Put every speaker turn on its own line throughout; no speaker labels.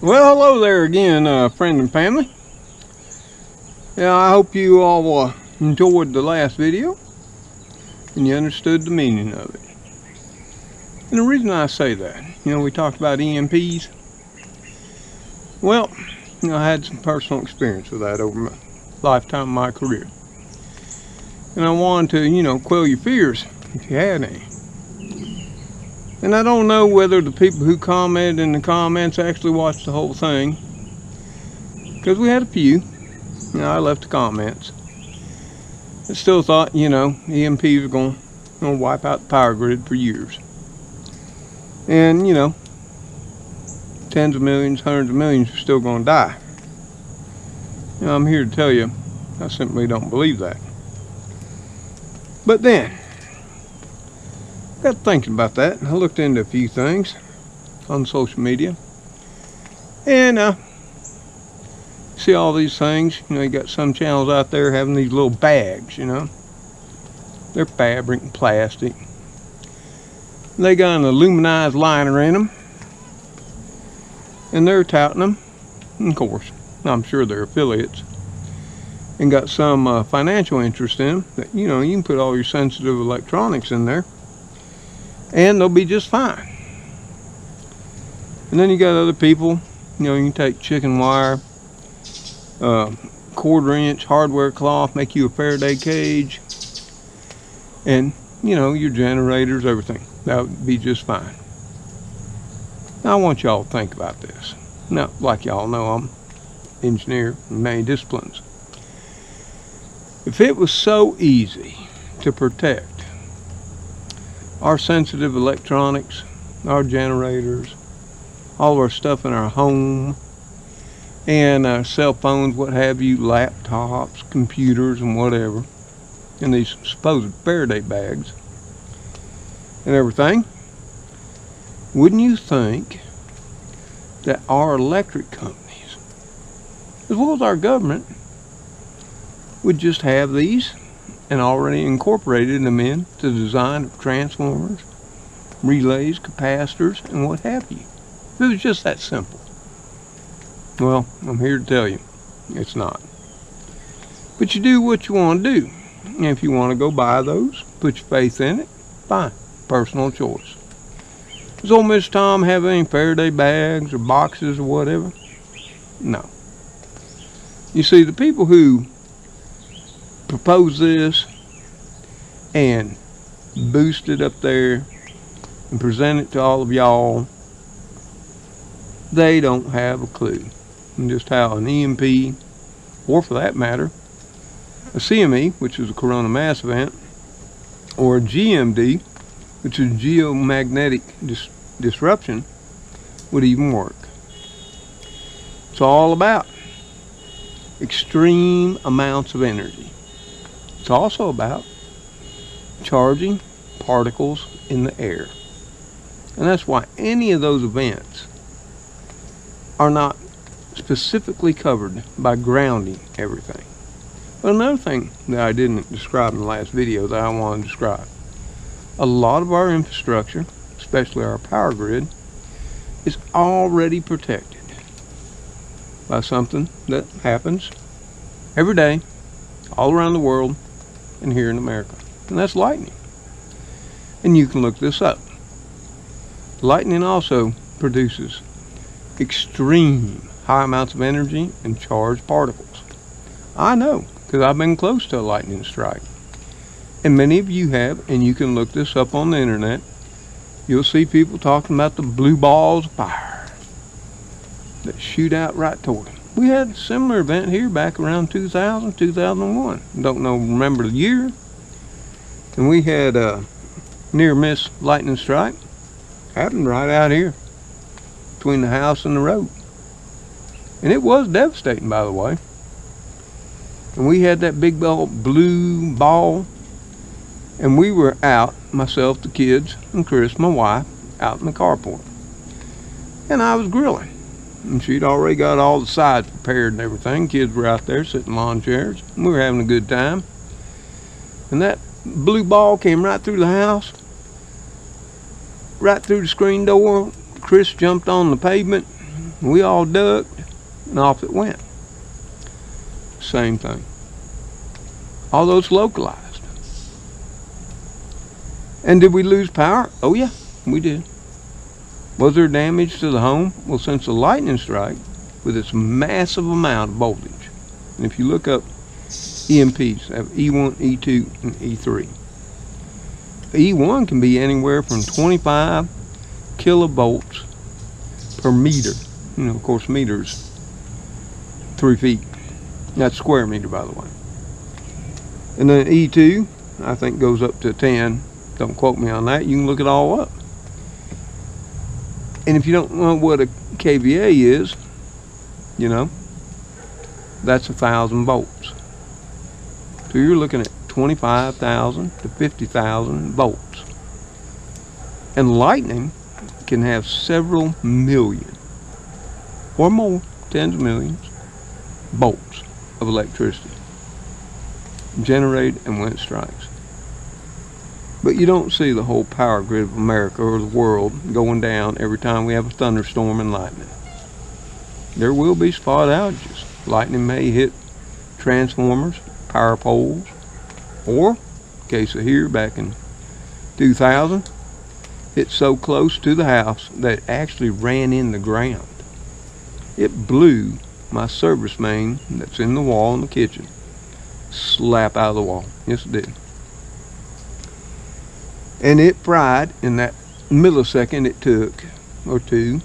Well, hello there again, friend and family. Yeah, I hope you all enjoyed the last video and you understood the meaning of it. And the reason I say that, we talked about EMPs. Well, I had some personal experience with that over my lifetime of my career. And I wanted to, quell your fears if you had any. And I don't know whether the people who commented in the comments actually watched the whole thing, because we had a few. I left the comments. I still thought, EMPs are going to wipe out the power grid for years. And, tens of millions, hundreds of millions are still going to die. I'm here to tell you, I simply don't believe that. But then, I got thinking about that, and I looked into a few things on social media. And, see all these things, you got some channels out there having these little bags, They're fabric and plastic. They got an aluminized liner in them. And they're touting them. And of course, I'm sure they're affiliates. And got some financial interest in them. That, you can put all your sensitive electronics in there. And they'll be just fine. And then you got other people, you can take chicken wire, 1/4-inch hardware cloth, make you a Faraday cage, and your generators, everything. That would be just fine. Now I want y'all to think about this. Now, like y'all know, I'm an engineer in many disciplines. If it was so easy to protect our sensitive electronics, our generators, all of our stuff in our home, and our cell phones, what have you, laptops, computers, and whatever, in these supposed Faraday bags and everything, wouldn't you think that our electric companies, as well as our government, would just have these and already incorporated them in to the design of transformers, relays, capacitors, and what have you? If it was just that simple. Well, I'm here to tell you, it's not. But you do what you want to do. And if you want to go buy those, put your faith in it, fine. Personal choice. Does old Miss Tom have any Faraday bags or boxes or whatever? No. You see, the people who propose this and boost it up there and present it to all of y'all, they don't have a clue and just how an EMP, or for that matter, a CME, which is a corona mass event, or a GMD, which is geomagnetic disruption, would even work. It's all about extreme amounts of energy. It's also about charging particles in the air. And that's why any of those events are not specifically covered by grounding everything. But another thing that I didn't describe in the last video that I want to describe. A lot of our infrastructure, especially our power grid, is already protected by something that happens every day, all around the world, and here in America. And that's lightning. And you can look this up. Lightning also produces extreme high amounts of energy and charged particles. I know, because I've been close to a lightning strike. And many of you have, and you can look this up on the internet. You'll see people talking about the blue balls of fire that shoot out right toward them. We had a similar event here back around 2000, 2001. Remember the year. And we had a near-miss lightning strike. Happened right out here between the house and the road. And it was devastating, by the way. And we had that big blue ball. And we were out, myself, the kids, and Chris, my wife, out in the carport. And I was grilling. And she'd already got all the sides prepared and everything. Kids were out there sitting in lawn chairs. And we were having a good time. And that blue ball came right through the house. Right through the screen door. Chris jumped on the pavement. We all ducked, and off it went. Same thing. Although it's localized. And did we lose power? Oh yeah, we did. Was there damage to the home? Well, since the lightning strike, with its massive amount of voltage, and if you look up EMPs, they have E1, E2, and E3. E1 can be anywhere from 25 kilovolts per meter. You know, of course, meters 3 feet. That's square meter, by the way. And then E2, I think, goes up to 10. Don't quote me on that. You can look it all up. And if you don't know what a kVA is, you know, that's 1,000 volts. So you're looking at 25,000 to 50,000 volts. And lightning can have several million or more, tens of millions, volts of electricity generated and when it strikes. But you don't see the whole power grid of America or the world going down every time we have a thunderstorm and lightning. There will be spot outages. Lightning may hit transformers, power poles, or, in case of here back in 2000, it's so close to the house that it actually ran in the ground. It blew my service main that's in the wall in the kitchen slap out of the wall. Yes, it did. And it fried, in that millisecond it took, or two,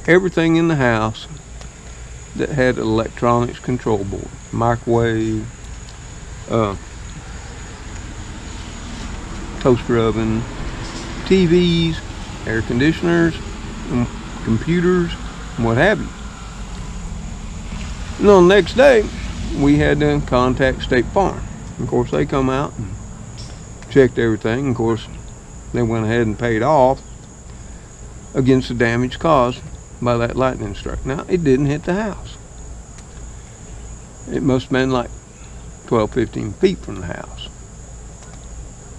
everything in the house that had an electronics control board, microwave, toaster oven, TVs, air conditioners, and computers, and what have you. And on the next day, we had to contact State Farm. Of course, they come out and checked everything. Of course, they went ahead and paid off against the damage caused by that lightning strike. Now, it didn't hit the house. It must have been like 12, 15 feet from the house.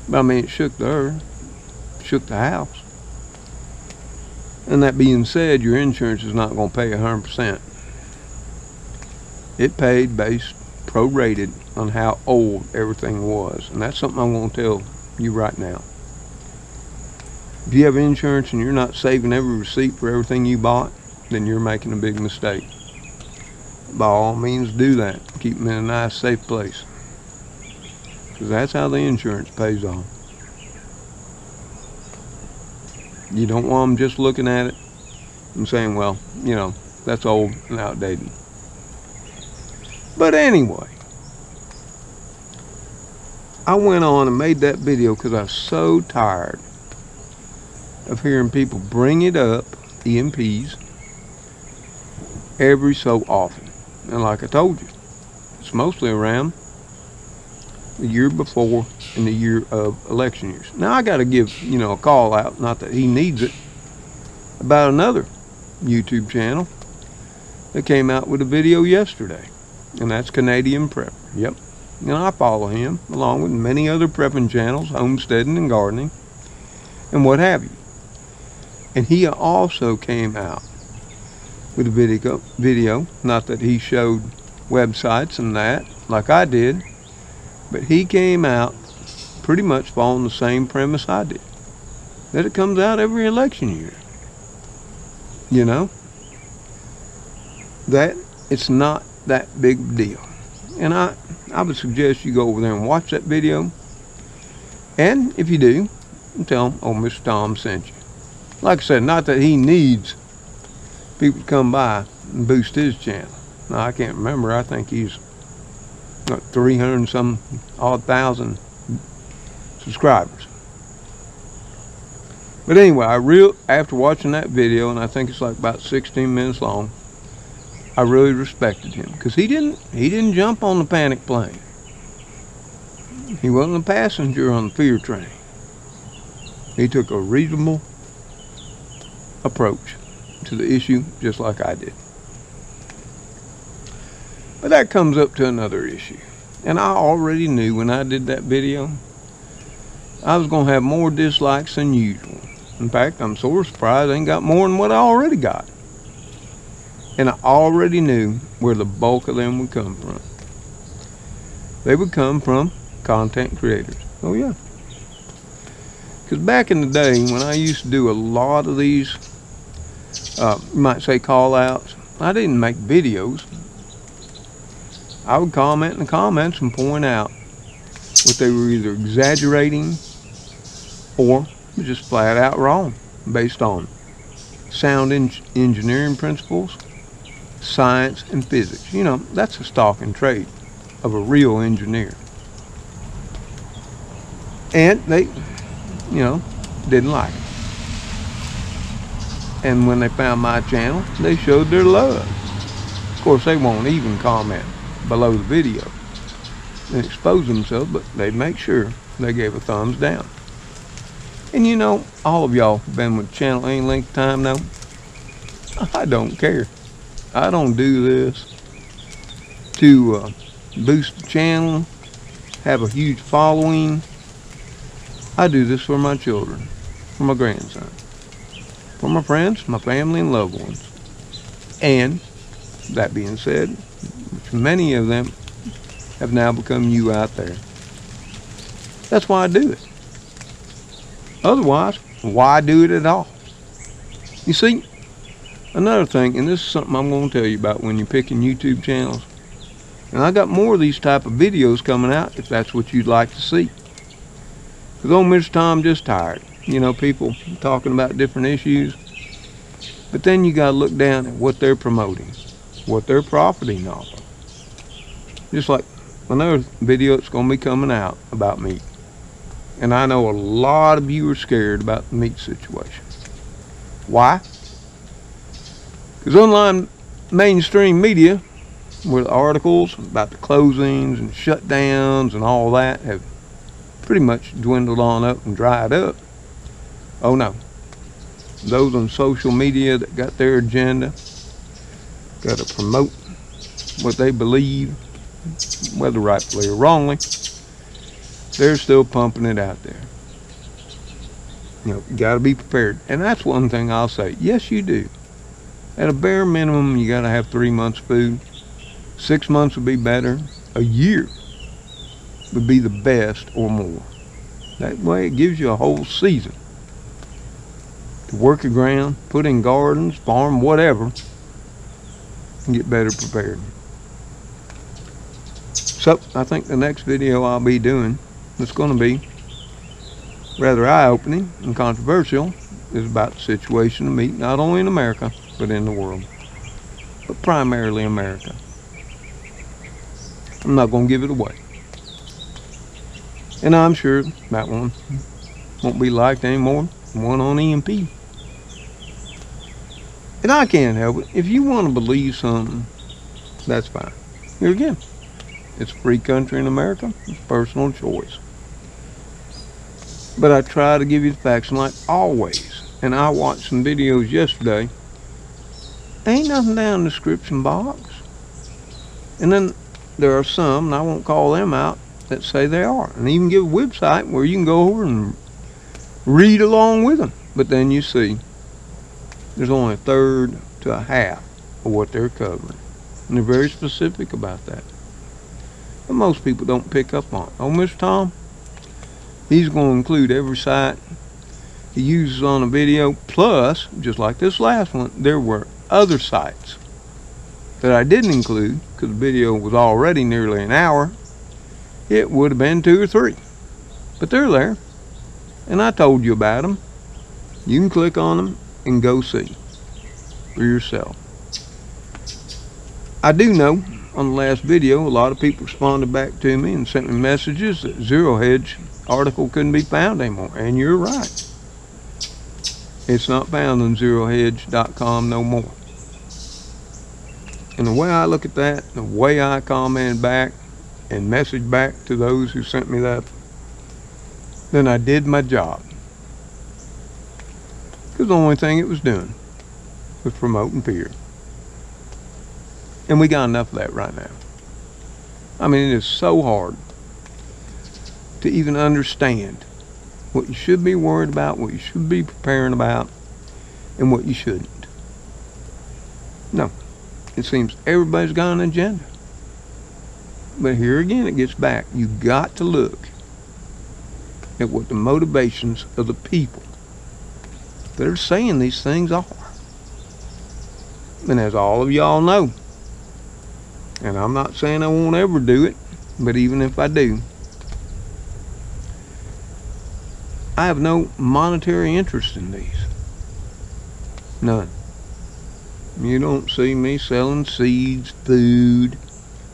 But I mean, it shook the earth, shook the house. And that being said, your insurance is not going to pay 100%. It paid based prorated on how old everything was. And that's something I'm going to tell you right now. If you have insurance and you're not saving every receipt for everything you bought, then you're making a big mistake. By all means, do that. Keep them in a nice, safe place. Because that's how the insurance pays off. You don't want them just looking at it and saying, well, you know, that's old and outdated. But anyway, I went on and made that video because I was so tired of hearing people bring it up, EMPs, every so often. And like I told you, it's mostly around the year before and the year of election years. Now I got to give, you know, a call out, not that he needs it, about another YouTube channel that came out with a video yesterday. And that's Canadian Prepper. Yep. And I follow him along with many other prepping channels, homesteading and gardening, and what have you. And he also came out with a video, not that he showed websites and that, like I did, but he came out pretty much following the same premise I did. That it comes out every election year. You know? That it's not that big deal. And I would suggest you go over there and watch that video. And if you do, tell him, oh, Mr. Tom sent you. Like I said, not that he needs people to come by and boost his channel. Now, I can't remember. I think he's got 300 and some odd thousand subscribers. But anyway, after watching that video, and I think it's like about 16 minutes long, I really respected him because he didn't jump on the panic plane. He wasn't a passenger on the fear train. He took a reasonable approach to the issue, just like I did. But that comes up to another issue. And I already knew when I did that video, I was going to have more dislikes than usual. In fact, I'm sort of surprised I ain't got more than what I already got. And I already knew where the bulk of them would come from. They would come from content creators. Oh yeah. Because back in the day when I used to do a lot of these, you might say call outs, I didn't make videos. I would comment in the comments and point out what they were either exaggerating or just flat out wrong based on sound engineering principles, science, and physics. You know, that's a stock and trade of a real engineer. And they, you know, didn't like it. And when they found my channel, they showed their love. Of course, they won't even comment below the video and expose themselves, but they make sure they gave a thumbs down. And you know, all of y'all have been with the channel any length of time now. I don't care. I don't do this to boost the channel, have a huge following. I do this for my children, for my grandson, for my friends, my family, and loved ones. And that being said, which many of them have now become you out there. That's why I do it. Otherwise, why do it at all? You see, another thing, and this is something I'm going to tell you about when you're picking YouTube channels, and I got more of these type of videos coming out if that's what you'd like to see. Because old Mr. Tom just tired. You know, people talking about different issues. But then you got to look down at what they're promoting, what they're profiting off of. Just like another video that's going to be coming out about meat. And I know a lot of you are scared about the meat situation. Why? Because online mainstream media, where the articles about the closings and shutdowns and all that have pretty much dwindled on up and dried up. Oh no. Those on social media that got their agenda, got to promote what they believe, whether rightfully or wrongly, they're still pumping it out there. You know, you got to be prepared. And that's one thing I'll say. Yes, you do. At a bare minimum, you got to have 3 months food. 6 months would be better. A year would be the best or more. That way it gives you a whole season to work your ground, put in gardens, farm, whatever, and get better prepared. So I think the next video I'll be doing that's going to be rather eye-opening and controversial is about the situation of meat, not only in America, but in the world. But primarily America. I'm not going to give it away. And I'm sure that one won't be liked anymore than one on EMP. And I can't help it. If you want to believe something, that's fine. Here again, it's a free country in America. It's personal choice. But I try to give you the facts, and like always, and I watched some videos yesterday, ain't nothing down in the description box. And then there are some, and I won't call them out, that say they are. And even give a website where you can go over and read along with them. But then you see, there's only a third to a half of what they're covering. And they're very specific about that. But most people don't pick up on it. Oh, Mr. Tom, he's going to include every site he uses on a video. Plus, just like this last one, there were other sites that I didn't include because the video was already nearly an hour. It would have been 2 or 3. But they're there. And I told you about them. You can click on them and go see for yourself. I do know on the last video, a lot of people responded back to me and sent me messages that Zero Hedge article couldn't be found anymore. And you're right. It's not found on zerohedge.com no more. And the way I look at that, the way I comment back and message back to those who sent me that, then I did my job. Because the only thing it was doing was promoting fear. And we got enough of that right now. I mean, it is so hard to even understand what you should be worried about, what you should be preparing about, and what you shouldn't. No, It seems everybody's got an agenda. But here again, it gets back. You got to look at what the motivations of the people that are saying these things are. And as all of y'all know, and I'm not saying I won't ever do it, but even if I do, I have no monetary interest in these. None. You don't see me selling seeds, food,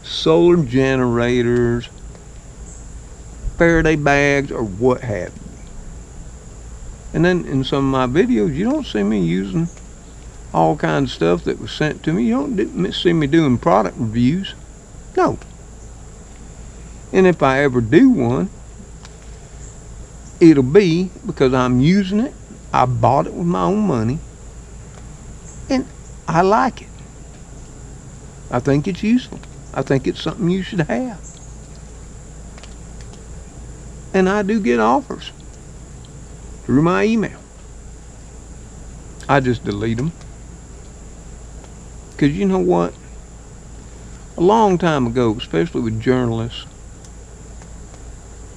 solar generators, Faraday bags, or what have you. And then in some of my videos, you don't see me using all kinds of stuff that was sent to me. You don't see me doing product reviews. No. And if I ever do one, it'll be because I'm using it. I bought it with my own money. And I like it. I think it's useful. I think it's something you should have. And I do get offers through my email. I just delete them. Because you know what? A long time ago, especially with journalists,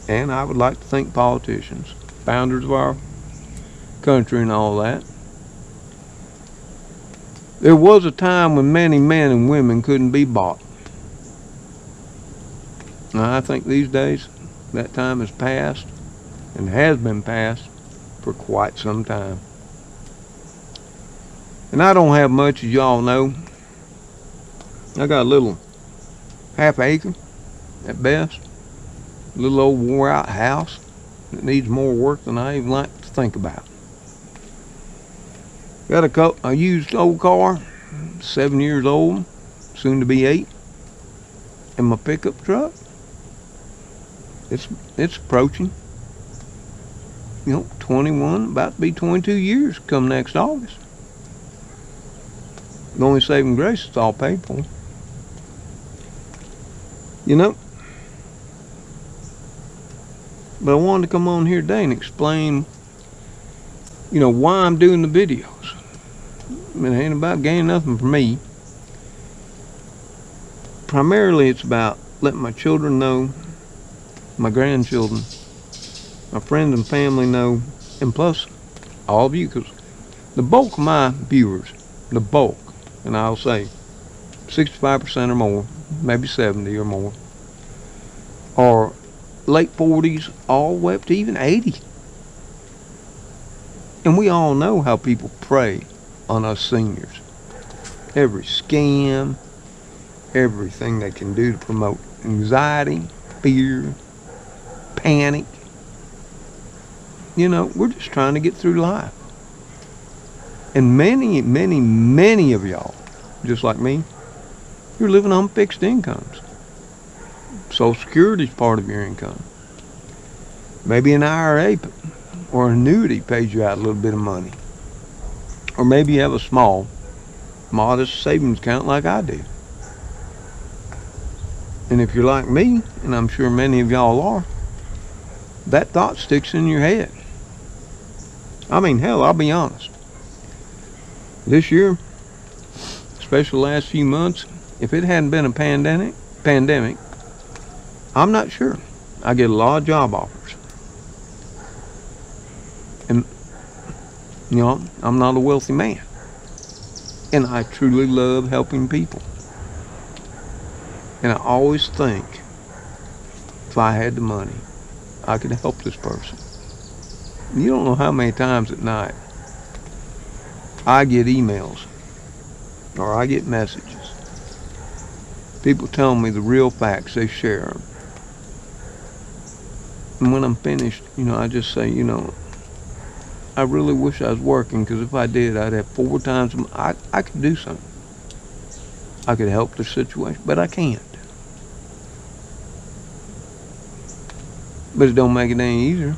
and I would like to think politicians, founders of our country and all that, there was a time when many men and women couldn't be bought. Now, I think these days that time has passed, and has been passed for quite some time. And I don't have much, as y'all know. I got a little half acre at best, a little old wore out house that needs more work than I even like to think about. Got a used old car, 7 years old, soon to be 8, and my pickup truck. It's approaching, 21, about to be 22 years come next August. The only saving grace, it's all paid for. But I wanted to come on here today and explain, why I'm doing the videos. It ain't about gaining nothing for me. Primarily, it's about letting my children know, my grandchildren, my friends and family know, and plus all of you, because the bulk of my viewers, the bulk, and I'll say 65% or more, maybe 70 or more, are late 40s all the way up to even 80. And we all know how people prey on us seniors. Every scam, everything they can do to promote anxiety, fear, panic. We're just trying to get through life. And many, many, many of y'all, just like me, you're living on fixed incomes. Social Security is part of your income. Maybe an IRA or an annuity pays you out a little bit of money. Or maybe you have a small, modest savings account like I do. And if you're like me, and I'm sure many of y'all are, that thought sticks in your head. I mean, hell, I'll be honest. This year, especially the last few months, if it hadn't been a pandemic, I'm not sure. I get a lot of job offers. And, I'm not a wealthy man. And I truly love helping people. And I always think, if I had the money, I could help this person. You don't know how many times at night I get emails or I get messages. People telling me the real facts, they share them. And when I'm finished, I just say, I really wish I was working, because if I did, I'd have 4 times. I could do something. I could help the situation, but I can't. But it don't make it any easier.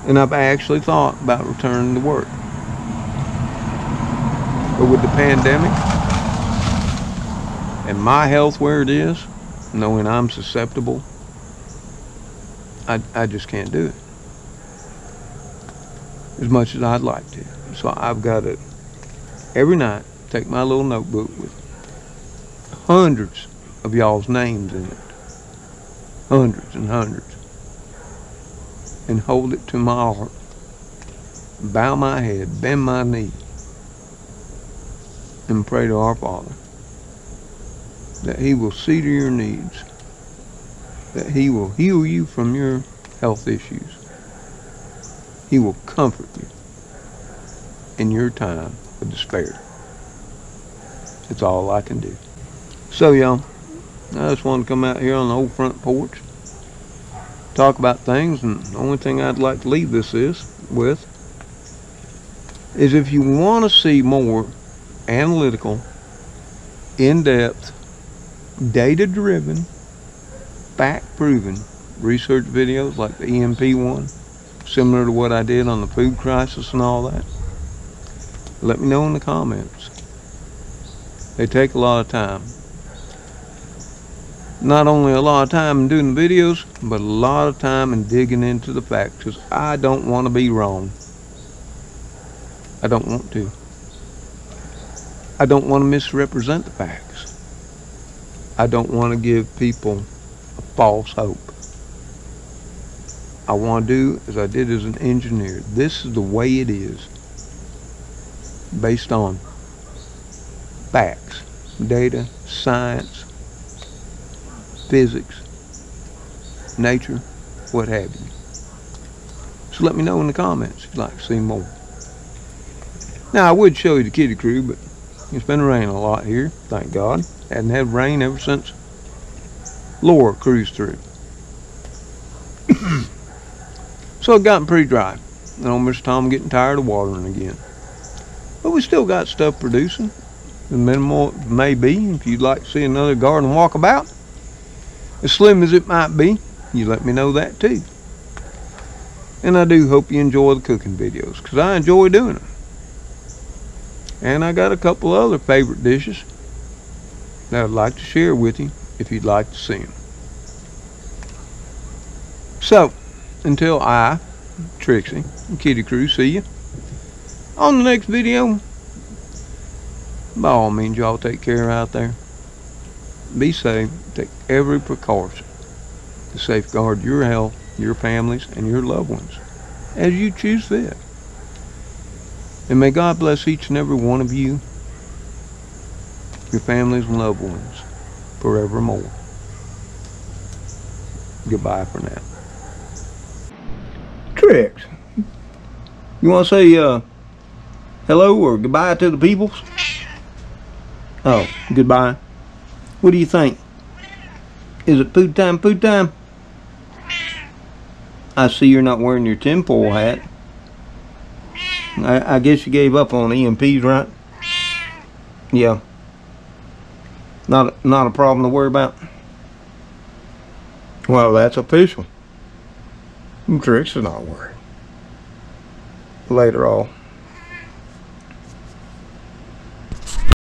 And I've actually thought about returning to work. But with the pandemic and my health where it is, knowing I'm susceptible, I just can't do it as much as I'd like to. So I've got to, every night, take my little notebook with hundreds of y'all's names in it. Hundreds and hundreds. And hold it to my heart. Bow my head, bend my knee, and pray to our Father that He will see to your needs, that He will heal you from your health issues. He will comfort you in your time of despair. It's all I can do. So y'all, I just want to come out here on the old front porch, talk about things, and the only thing I'd like to leave this with is if you want to see more analytical, in-depth, data-driven, fact-proven research videos like the EMP one, similar to what I did on the food crisis and all that, let me know in the comments. They take a lot of time. Not only a lot of time in doing the videos, but a lot of time in digging into the facts, because I don't want to be wrong. I don't want to. I don't want to misrepresent the facts. I don't want to give people a false hope. I want to do as I did as an engineer. This is the way it is, based on facts, data, science, physics, nature, what have you. So let me know in the comments if you'd like to see more. Now I would show you the kitty crew, but it's been raining a lot here, thank God. Hadn't had rain ever since Laura cruised through. So it gotten pretty dry. You know, Mr. Tom getting tired of watering again. But we still got stuff producing. The minimal it may be. If you'd like to see another garden walkabout, as slim as it might be, you let me know that too. And I do hope you enjoy the cooking videos, because I enjoy doing them. And I got a couple other favorite dishes that I'd like to share with you if you'd like to see them. So, until I, Trixie, and Kitty Crew see you on the next video, by all means, y'all take care out there. Be safe. Take every precaution to safeguard your health, your families, and your loved ones as you choose fit. And may God bless each and every one of you, your families and loved ones, forevermore. Goodbye for now. Trix, you want to say hello or goodbye to the peoples? Oh, goodbye. What do you think? Is it food time, food time? I see you're not wearing your tinfoil hat. I guess you gave up on EMPs, right? Yeah. Not a problem to worry about. Well, that's official. Trix is not worried. Later all.